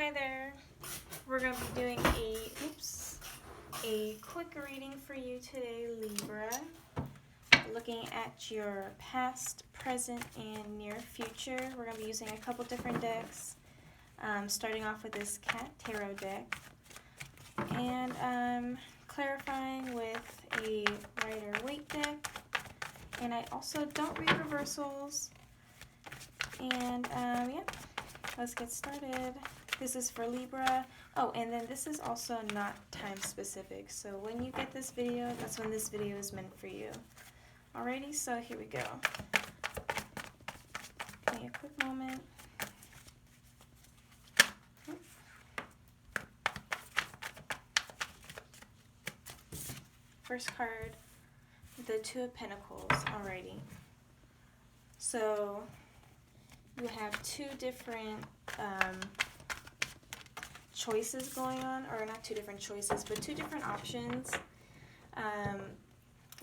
Hi there. We're going to be doing a quick reading for you today, Libra. Looking at your past, present, and near future. We're going to be using a couple different decks. Starting off with this Cat Tarot deck. And clarifying with a Rider-Waite deck. And I also don't read reversals. And yeah, let's get started. This is for Libra. Oh, and then this is also not time specific. So when you get this video, that's when this video is meant for you. Alrighty, so here we go. Give me a quick moment. First card, the Two of Pentacles. Alrighty. So you have two different choices going on, or not two different choices, but two different options.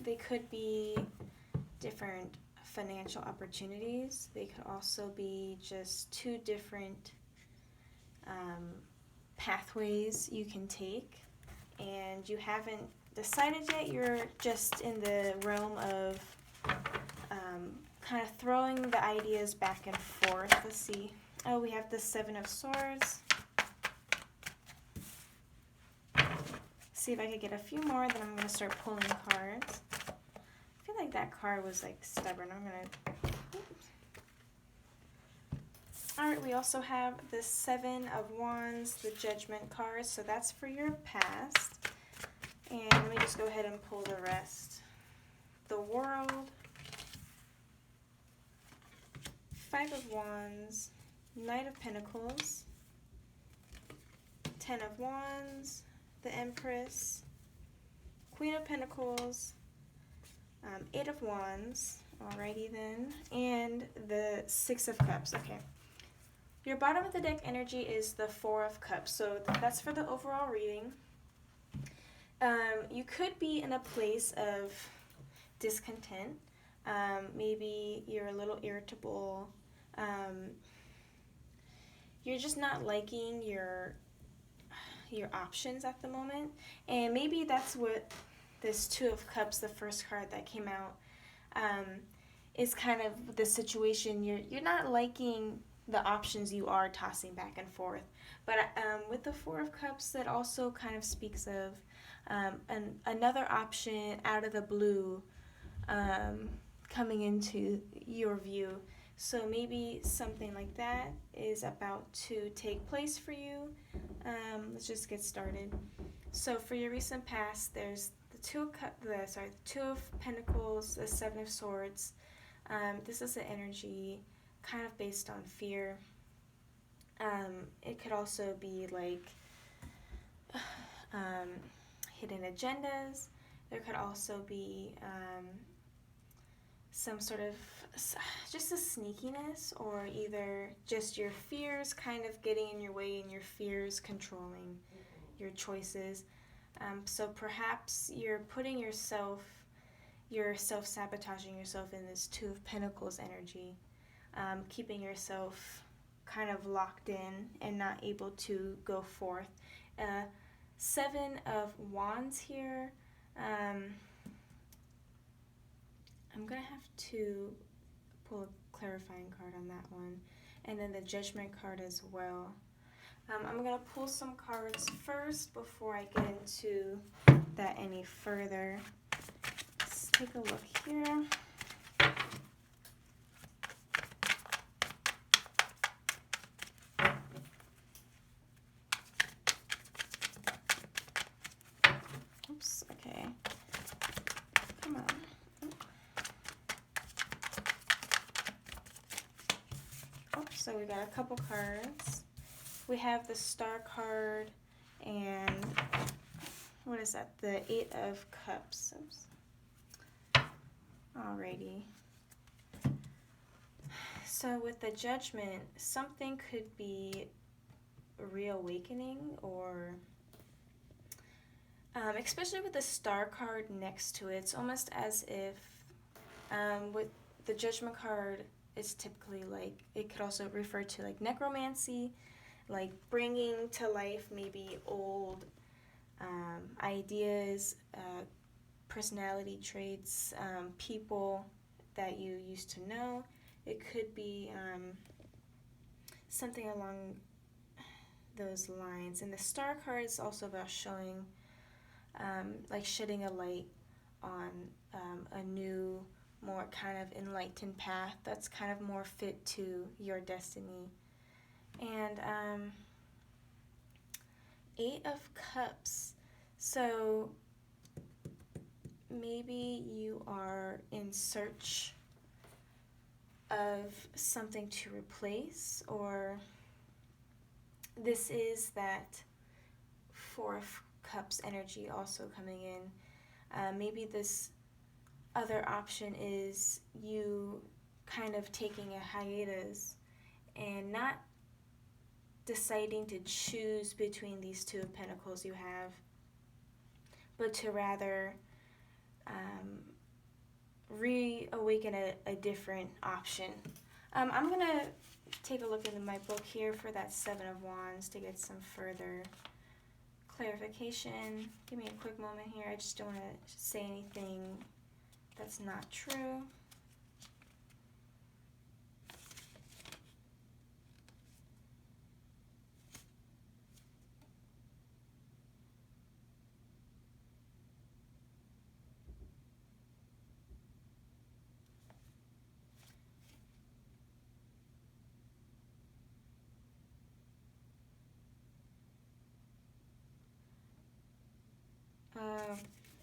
They could be different financial opportunities. They could also be just two different pathways you can take, and you haven't decided yet. You're just in the realm of kind of throwing the ideas back and forth. Let's see. Oh, we have the Seven of Swords. See if I could get a few more, then I'm going to start pulling cards. I feel like that card was like stubborn. I'm going to... Alright, we also have the Seven of Wands, the Judgment card, so that's for your past. And let me just go ahead and pull the rest. The World, Five of Wands, Knight of Pentacles, Ten of Wands, the Empress, Queen of Pentacles, Eight of Wands, alrighty then, and the Six of Cups. Okay. Your bottom of the deck energy is the Four of Cups, so that's for the overall reading. You could be in a place of discontent. Maybe you're a little irritable. You're just not liking your options at the moment, and maybe that's what this Two of Cups, the first card that came out, is kind of the situation. You're not liking the options you are tossing back and forth, but with the Four of Cups, that also kind of speaks of another option out of the blue coming into your view. So maybe something like that is about to take place for you. Let's just get started. So for your recent past, there's the Two of Pentacles, the Seven of Swords. This is the energy kind of based on fear. It could also be like hidden agendas. There could also be some sort of just a sneakiness, or either just your fears kind of getting in your way and your fears controlling your choices. So perhaps you're putting you're self-sabotaging yourself in this Two of Pentacles energy, keeping yourself kind of locked in and not able to go forth. Seven of Wands here. I'm going to have to pull a clarifying card on that one. And then the Judgment card as well. I'm going to pull some cards first before I get into that any further. Let's take a look here. Oops, okay. Come on. So we got a couple cards. We have the Star card, and what is that? The Eight of Cups. Oops. Alrighty. So with the Judgment, something could be reawakening, or especially with the Star card next to it, it's almost as if with the Judgment card, it's typically like, it could also refer to like necromancy, like bringing to life maybe old ideas, personality traits, people that you used to know. It could be something along those lines. And the star card is also about showing, like shedding a light on a new, more kind of enlightened path that's kind of more fit to your destiny. And Eight of Cups. So maybe you are in search of something to replace, or this is that Four of Cups energy also coming in. Maybe this other option is you kind of taking a hiatus and not deciding to choose between these Two of Pentacles you have, but to rather reawaken a different option. I'm going to take a look into my book here for that Seven of Wands to get some further clarification. Give me a quick moment here. I just don't want to say anything that's not true.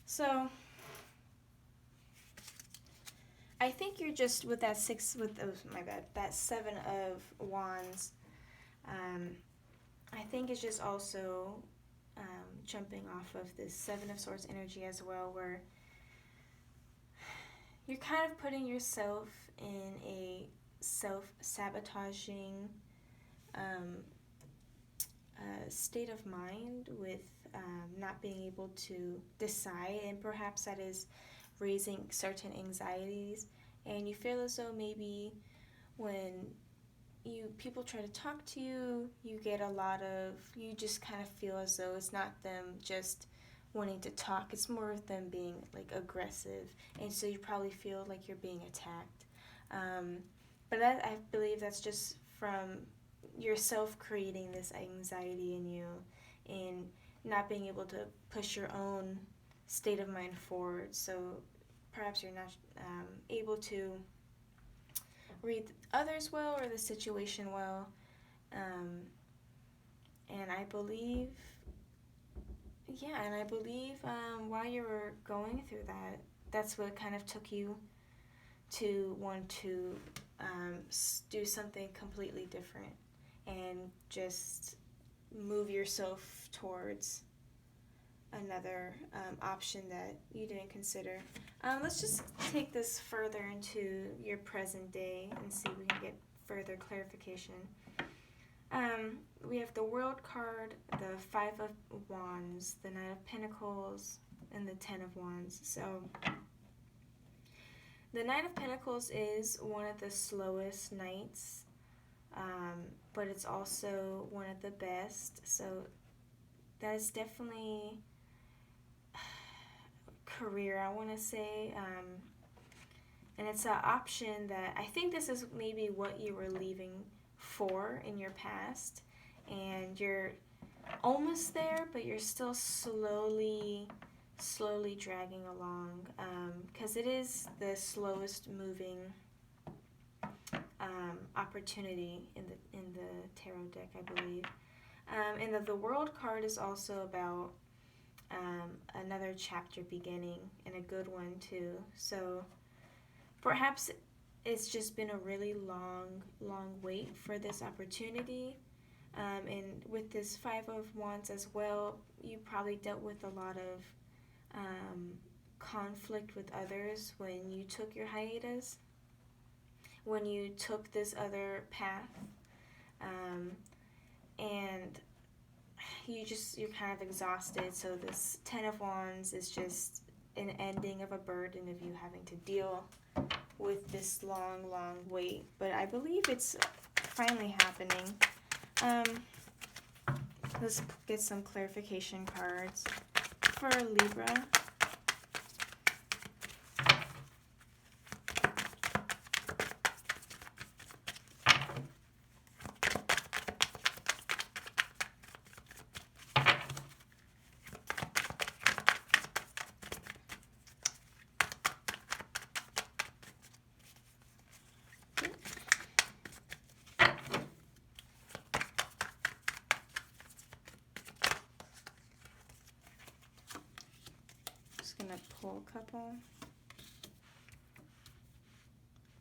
So I think you're just with that that Seven of Wands. I think it's just also jumping off of this Seven of Swords energy as well, where you're kind of putting yourself in a self-sabotaging state of mind with not being able to decide, and perhaps that is raising certain anxieties, and you feel as though maybe when people try to talk to you, you just kind of feel as though it's not them just wanting to talk, it's more of them being like aggressive, and so you probably feel like you're being attacked. But I believe that's just from yourself creating this anxiety in you and not being able to push your own state of mind forward. So perhaps you're not able to read others well or the situation well. And I believe while you were going through that, that's what kind of took you to want to do something completely different and just move yourself towards another option that you didn't consider. Let's just take this further into your present day and see if we can get further clarification. We have the World card, the Five of Wands, the Nine of Pentacles, and the Ten of Wands. So the Nine of Pentacles is one of the slowest nights, but it's also one of the best. So that is definitely career, I want to say. And it's an option that I think this is maybe what you were leaving for in your past. And you're almost there, but you're still slowly dragging along, because it is the slowest moving opportunity in the tarot deck, I believe. And the World card is also about another chapter beginning, and a good one too. So perhaps it's just been a really long wait for this opportunity. And with this Five of Wands as well, you probably dealt with a lot of conflict with others when you took your hiatus, when you took this other path, and you're kind of exhausted. So this Ten of Wands is just an ending of a burden of you having to deal with this long wait. But I believe it's finally happening. Let's get some clarification cards for Libra. Gonna pull a couple.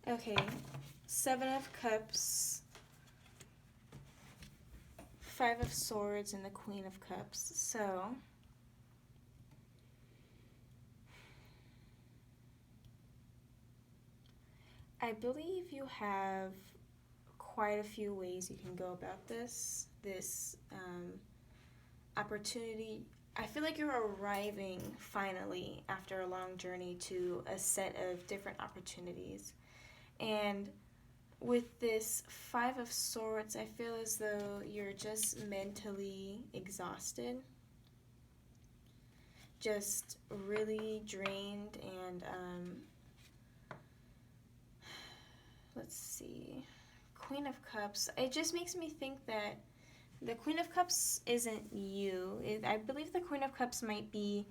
Okay, 7 of Cups, 5 of Swords, and the Queen of Cups. So I believe you have quite a few ways you can go about this opportunity. I feel like you're arriving finally after a long journey to a set of different opportunities. And with this 5 of Swords, I feel as though you're just mentally exhausted, just really drained, and let's see, Queen of Cups. It just makes me think that the Queen of Cups isn't you. I believe the Queen of Cups might be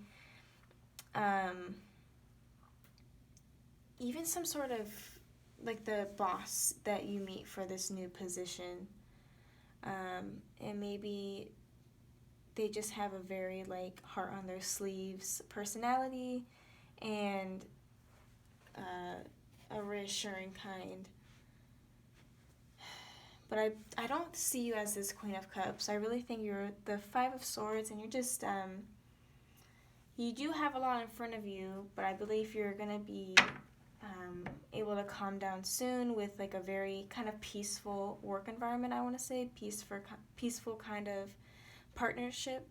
even some sort of like the boss that you meet for this new position. And maybe they just have a very like heart on their sleeves personality and a reassuring kind. But I don't see you as this Queen of Cups. I really think you're the 5 of Swords, and you're just, you do have a lot in front of you, but I believe you're going to be able to calm down soon with like a very kind of peaceful work environment, I want to say, peaceful kind of partnership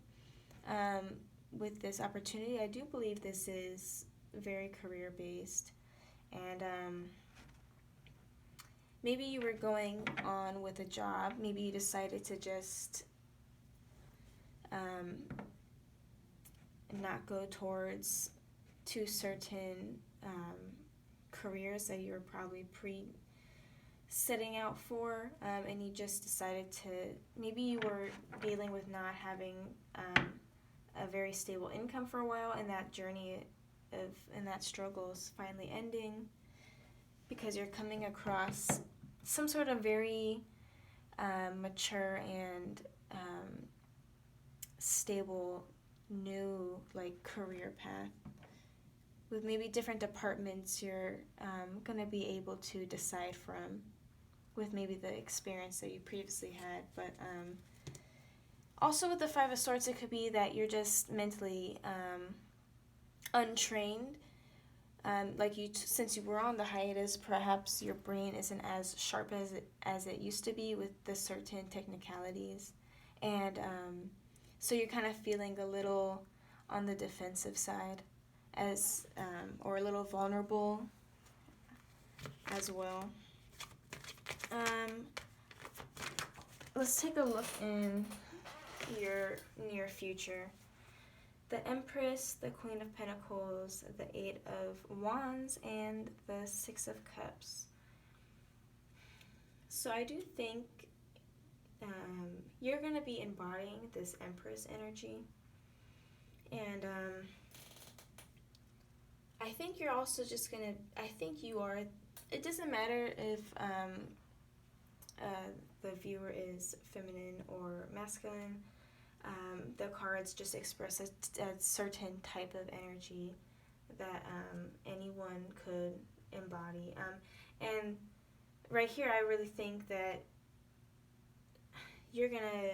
with this opportunity. I do believe this is very career-based, and maybe you were going on with a job. Maybe you decided to just not go towards 2 certain careers that you were probably setting out for, and you just decided to, maybe you were dealing with not having a very stable income for a while, and that journey and that struggle is finally ending because you're coming across some sort of very mature and stable new like career path with maybe different departments you're going to be able to decide from with maybe the experience that you previously had. But also with the 5 of Swords, it could be that you're just mentally untrained. Like since you were on the hiatus, perhaps your brain isn't as sharp as it used to be with the certain technicalities, and so you're kind of feeling a little on the defensive side, as or a little vulnerable as well. Let's take a look in your near future. The Empress, the Queen of Pentacles, the 8 of Wands, and the 6 of Cups. So I do think you're going to be embodying this Empress energy. And I think you're also just going to, I think you are, it doesn't matter if the viewer is feminine or masculine. The cards just express a certain type of energy that anyone could embody. And right here, I really think that you're going to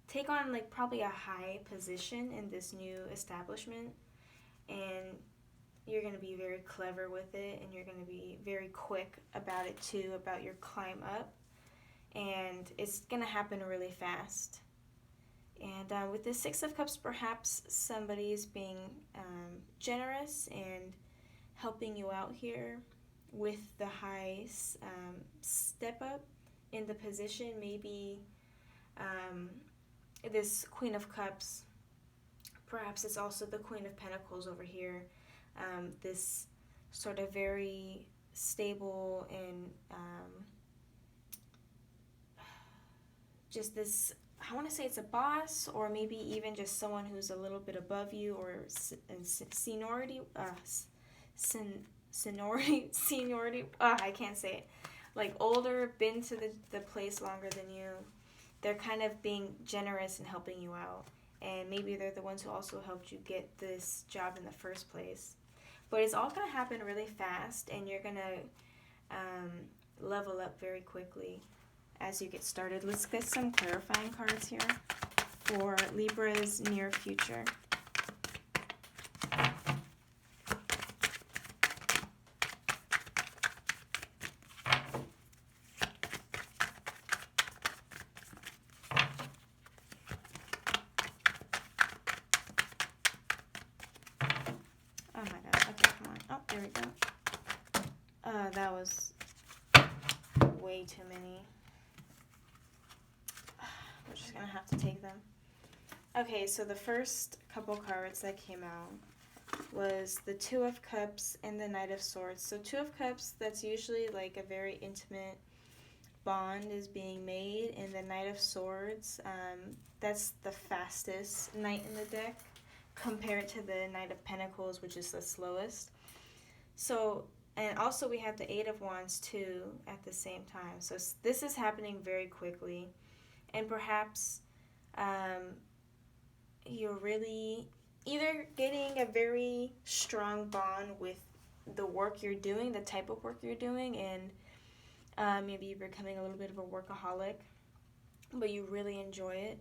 take on like probably a high position in this new establishment, and you're going to be very clever with it, and you're going to be very quick about it too, about your climb up, and it's going to happen really fast. And with the 6 of Cups, perhaps somebody is being generous and helping you out here with the high step up in the position. Maybe this Queen of Cups, perhaps it's also the Queen of Pentacles over here. This sort of very stable and just this, I want to say it's a boss, or maybe even just someone who's a little bit above you, or seniority, seniority, I can't say it, like older, been to the place longer than you. They're kind of being generous and helping you out, and maybe they're the ones who also helped you get this job in the first place. But it's all going to happen really fast, and you're going to level up very quickly as you get started. Let's get some clarifying cards here for Libra's near future. Oh my god, okay, come on. Oh, there we go. That was way too many. We're just gonna have to take them. Okay, so the first couple cards that came out was the Two of Cups and the Knight of Swords. So Two of Cups, that's usually like a very intimate bond is being made, and the Knight of Swords, that's the fastest knight in the deck compared to the Knight of Pentacles, which is the slowest. So, and also we have the Eight of Wands too at the same time. So this is happening very quickly, and perhaps you're really either getting a very strong bond with the work you're doing, the type of work you're doing, and maybe you're becoming a little bit of a workaholic, but you really enjoy it,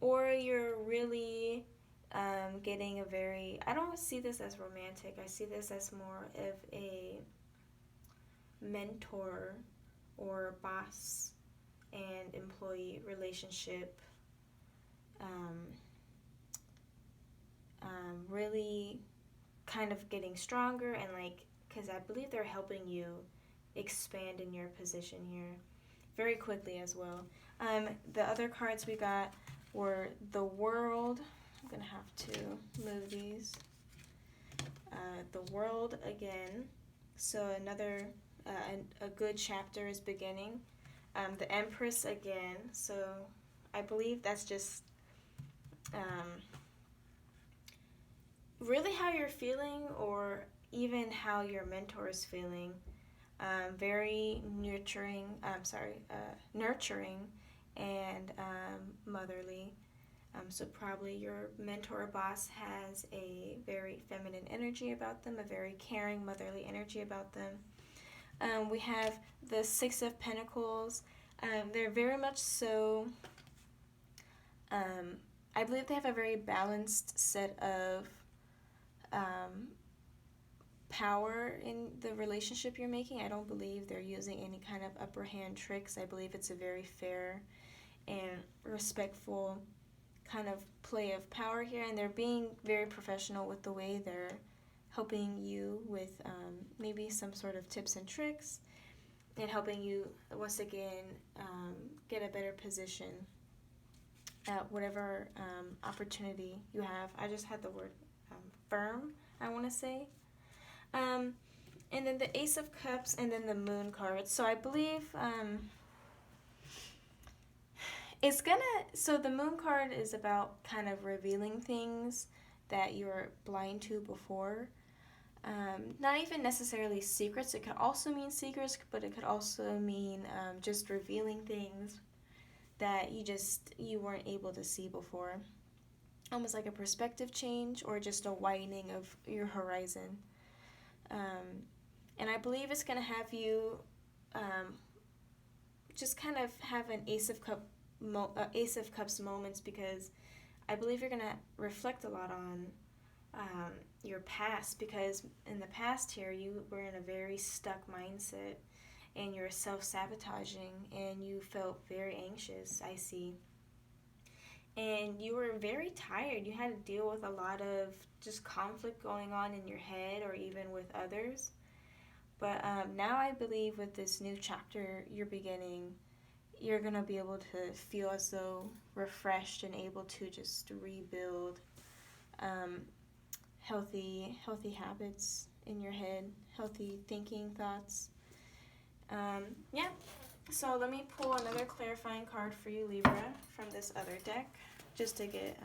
or you're really getting a very, I don't see this as romantic, I see this as more of a mentor or boss and employee relationship, really kind of getting stronger, and like, because I believe they're helping you expand in your position here very quickly as well. The other cards we got were the World. I'm gonna have to move these. The World again. So another a good chapter is beginning. The Empress again. So I believe that's just really how you're feeling, or even how your mentor is feeling. Very nurturing. Nurturing and motherly. So probably your mentor or boss has a very feminine energy about them, a very caring, motherly energy about them. We have the Six of Pentacles. They're very much so, I believe they have a very balanced set of power in the relationship you're making. I don't believe they're using any kind of upper hand tricks. I believe it's a very fair and respectful kind of play of power here, and they're being very professional with the way they're helping you with maybe some sort of tips and tricks, and helping you once again get a better position at whatever opportunity you have. I just had the word firm, I want to say. And then the Ace of Cups, and then the Moon card. So I believe so the Moon card is about kind of revealing things that you were blind to before. Not even necessarily secrets. It could also mean secrets, but it could also mean just revealing things that you weren't able to see before. Almost like a perspective change, or just a widening of your horizon. And I believe it's going to have you just kind of have an Ace of Cups moments, because I believe you're going to reflect a lot on your past, because in the past here you were in a very stuck mindset, and you're self-sabotaging, and you felt very anxious, I see. And you were very tired. You had to deal with a lot of just conflict going on in your head, or even with others. But now I believe with this new chapter you're beginning, you're going to be able to feel as though refreshed and able to just rebuild healthy habits in your head, healthy thinking thoughts. Yeah, so let me pull another clarifying card for you, Libra, from this other deck, just to get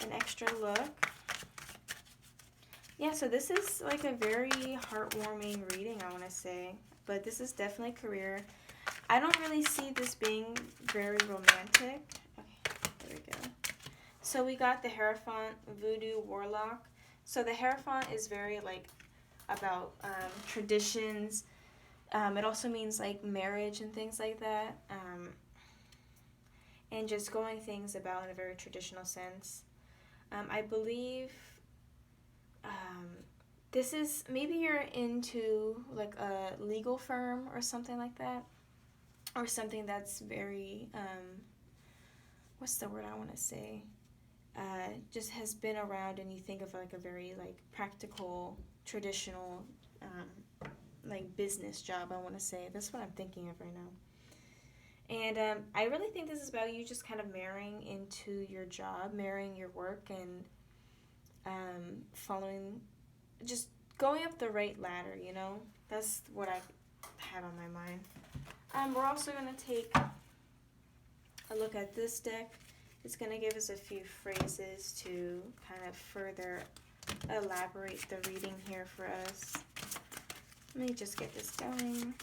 an extra look. Yeah, so this is like a very heartwarming reading, I want to say, but this is definitely career. I don't really see this being very romantic. Okay, there we go. So we got the Hierophant, Voodoo, Warlock. So the Hierophant is very like about traditions. It also means like marriage and things like that. And just going things about in a very traditional sense. I believe this is, maybe you're into like a legal firm or something like that. Or something that's very, what's the word I want to say? Just has been around, and you think of like a very like practical, traditional, like business job, I want to say. That's what I'm thinking of right now. And I really think this is about you just kind of marrying into your job, marrying your work, and following, just going up the right ladder, you know? That's what I had on my mind. We're also going to take a look at this deck. It's going to give us a few phrases to kind of further elaborate the reading here for us. Let me just get this going.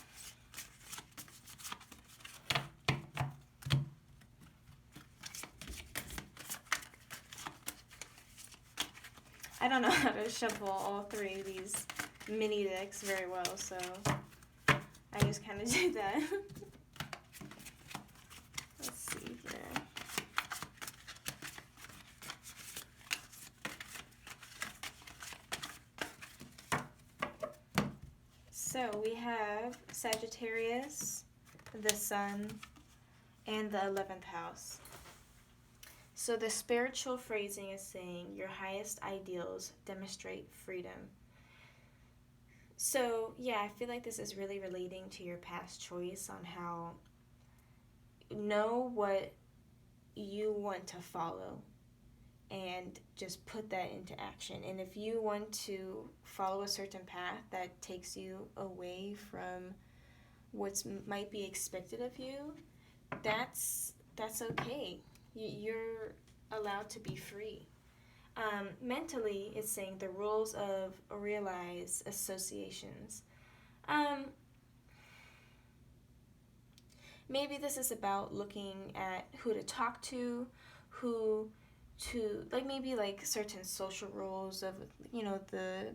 I don't know how to shuffle all three of these mini decks very well, so I just kind of do that. Let's see here. So we have Sagittarius, the Sun, and the 11th house. So the spiritual phrasing is saying your highest ideals demonstrate freedom. So yeah, I feel like this is really relating to your past choice on how know what you want to follow and just put that into action. And if you want to follow a certain path that takes you away from what might be expected of you, that's okay. You're allowed to be free. Mentally, it's saying the rules of realize associations. Maybe this is about looking at who to talk to, who to, like maybe like certain social rules of, you know, the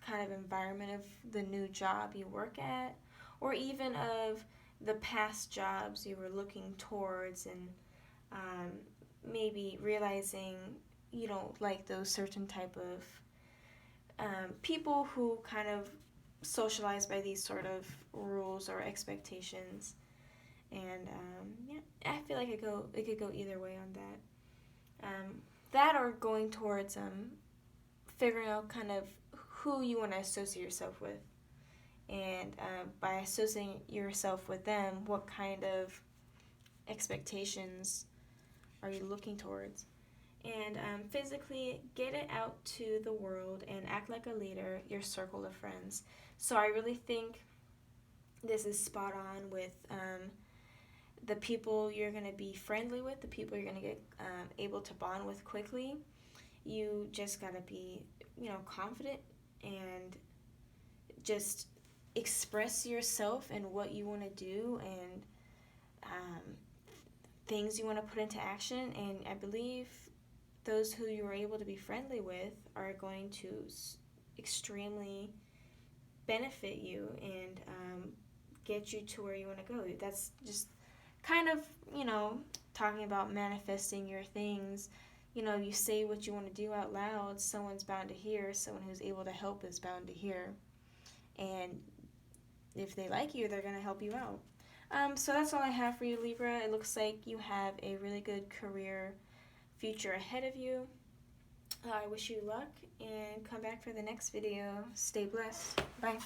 kind of environment of the new job you work at, or even of the past jobs you were looking towards, and maybe realizing you don't like those certain type of people who kind of socialize by these sort of rules or expectations. And yeah, I feel like it could go either way on that. That or going towards figuring out kind of who you want to associate yourself with, and by associating yourself with them, what kind of expectations are you looking towards? And physically, get it out to the world and act like a leader, your circle of friends. So I really think this is spot on with the people you're going to be friendly with, the people you're going to get able to bond with quickly. You just got to be, you know, confident and just express yourself and what you want to do, and things you want to put into action. And I believe those who you are able to be friendly with are going to extremely benefit you and get you to where you want to go. That's just kind of, you know, talking about manifesting your things. You know, you say what you want to do out loud, someone's bound to hear, someone who's able to help is bound to hear. And if they like you, they're going to help you out. So that's all I have for you, Libra. It looks like you have a really good career future ahead of you. I wish you luck, and come back for the next video. Stay blessed. Bye.